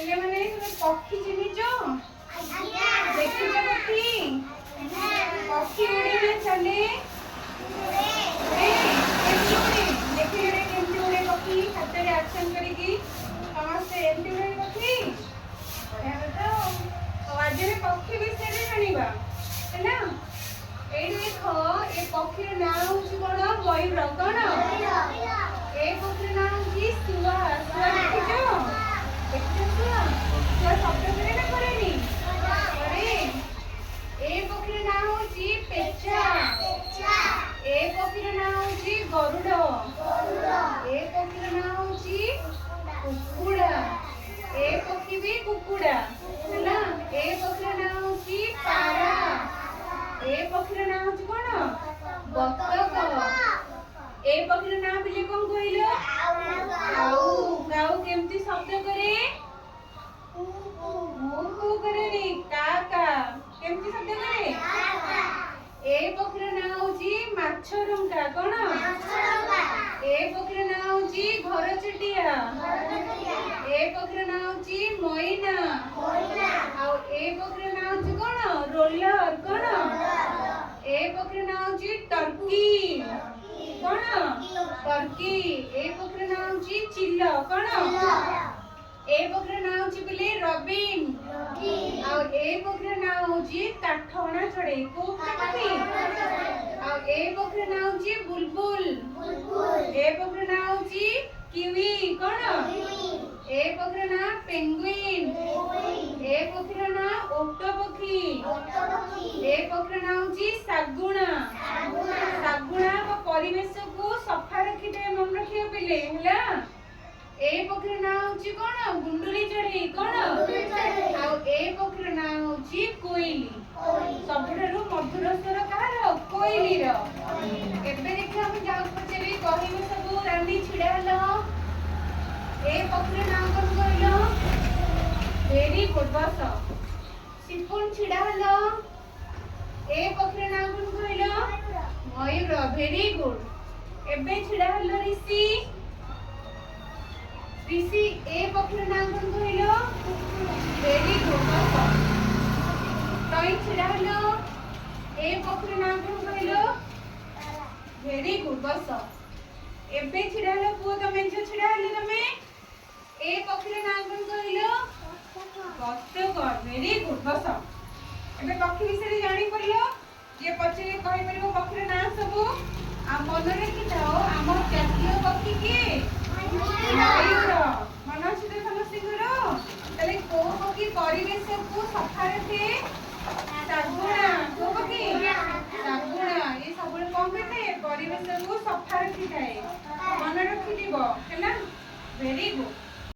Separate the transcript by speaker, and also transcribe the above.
Speaker 1: ପିଲେ ମାନେ ପକ୍ଷୀ ଚିହ୍ନିଛ? ଦେଖିଛ ପକ୍ଷୀ? ପକ୍ଷୀ ଉଡ଼ିଲେ ଚାଲେ କେମିତି ଉଡ଼େ? ଦେଖିଲେ କେମିତି ଉଡ଼େ ପକ୍ଷୀ? ହାତରେ ଆକ୍ସନ କରିକି ସମସ୍ତେ ଏମିତି ଉଡ଼େ ପକ୍ଷୀ। ବଢ଼ିଆ କଥା ଆଉ ଆଜି ଆମେ ପକ୍ଷୀ ବିଷୟରେ ଜାଣିବା ହେଲା। ଏଇଠି ଦେଖ ଏ ପକ୍ଷୀର ନାଁ ହଉଛି କଣ? ମୟୂର। କଣ ଏ ପକ୍ଷୀର ନାଁ ହଉଛି ଶୁଆ। ଶୁଆ ଦେଖିଛ? ଦେଖିଛ ଶୁଆ? ଶୁଆ ଶବ୍ଦ କରେ ନା କରେନି? କରେ। ଏ ପକ୍ଷୀର ନାଁ ହଉଛି ପେଚା। ଏ ପକ୍ଷୀର ନାଁ ହଉଛି ଗରୁଡ଼। ଏ ପକ୍ଷୀର ନାଁ ହଉଛି କୁକୁଡ଼ା। ଏ ପକ୍ଷୀ ବି କୁକୁଡ଼ା ହେଲା। ଏ ପକ୍ଷୀର ନାଁ ହଉଛି ପାରା। ଏ ପକ୍ଷୀର ନାଁ ହଉଛି କଣ? ବତକ। ଏ ପକ୍ଷୀର ନାଁ ପିଲେ କଣ କହିଲ? କାଉ। କାଉ କେମିତି ଶବ୍ଦ କରେ? ମୁଁ କୁ କରେନି, କା କା। କେମିତି ଶବ୍ଦ କରେ? ଏ ପକ୍ଷୀର ନାଁ ହଉଛି ମାଛରଙ୍କା। କଣ? ଏ ପକ୍ଷୀର ନାଁ ହଉଛି ଘରଚଟିଆ। ଏ ପକ୍ଷୀର ନାଁ ହଉଛି ମଇନା। ଆଉ ଏ ପକ୍ଷୀର ନାଁ ହଉଛି କଣ? ରୋଲର। କଣ? ଏ ପକ୍ଷୀର ନାଁ ହଉଛି ଟର୍କି। କଣ? ଟର୍କି। ଏ ପକ୍ଷୀର ନାଁ ହଉଛି ଚିଲ। କଣ? ଏ ପକ୍ଷୀର ନାଁ ହଉଛି ପିଲେ ରବିନ୍। ଆଉ ଏ ପକ୍ଷୀର ନାଁ ହଉଛି କାଠହଣା ଚଢ଼େଇ। କୋଉ ପକ୍ଷୀ? ଆଉ ଏ ପକ୍ଷୀର ନାଁ ହଉଛି ବୁଲବୁଲ। ଏ ପକ୍ଷୀର ନାଁ ହଉଛି କିୱି। କଣ? ଏ ପକ୍ଷୀର ନାଁ ପେଙ୍ଗୁଇନ। ଏ ପକ୍ଷୀର ନାଁ ଓଟ ପକ୍ଷୀ। ଏ ପକ୍ଷୀର ନାଁ ହଉଛି ଶାଗୁଣା। ଶାଗୁଣା ଆମ ପରିବେଶକୁ ସଫା ରଖିଥାଏ, ମନେ ରଖିବ ପିଲେ ହେଲା। ଏ ପକ୍ଷୀର ନାଁ ହଉଛି କଣ? ଗୁଣ୍ଡୁରି ଚଢ଼େଇ। କଣ? ଆଉ ଏ ପକ୍ଷୀର ନାଁ ହଉଛି କୋଇଲି। ସବୁଠାରୁ ମଧୁର ସ୍ୱର କାହାର? କୋଇଲିର। ଏବେ ଦେଖିବା ମୁଁ ଯାହାକୁ ପଚାରିବି କହିବେ ସବୁ। ରାନୀ ଛିଡ଼ା ହେଲ। ଏ ପକ୍ଷୀର ନାଁ କଣ କହିଲ? ଭେରି ଗୁଡ୍ ବସ। ସିପୁନ ଛିଡ଼ା ହେଲ। ଏ ପକ୍ଷୀର ନାଁ କଣ କହିଲ? ମୟୂର। Very good. ଏବେ ଛିଡ଼ା ହେଲ ରିଷି। ରିଷି ଏ ପକ୍ଷୀର ନାଁ କଣ କହିଲ? ଭେରି ଗୁଡ୍ ବସ। ତଇଁ ଛିଡ଼ା ହେଲ। ଏ ପକ୍ଷୀର ନାଁ କଣ କହିଲ? ଭେରି ଗୁଡ୍ ବସ। ଏବେ ଛିଡ଼ା ହେଲ ପୁଅ ତମେ ଝିଅ ଛିଡ଼ା ହେଲ ତମେ। ଏ ପକ୍ଷୀର ନାଁ କଣ କହିଲ? ବତକ। ଭେରି ଗୁଡ୍ ବସ। ଏବେ ପକ୍ଷୀ ବିଷୟରେ ଜାଣିପାରିଲ। ଯିଏ ପଚାରିଲେ କହିପାରିବ ପକ୍ଷୀର ନାଁ ସବୁ। ଆଉ ମନେ ରଖିଥାଅ ଆମ ଜାତୀୟ ପକ୍ଷୀ କିଏ? ମୟୂର। ମନେ ଅଛି ତ ସମସ୍ତଙ୍କର? ତାହେଲେ କୋଉ ପକ୍ଷୀ ପରିବେଶକୁ ସଫା ରଖେ?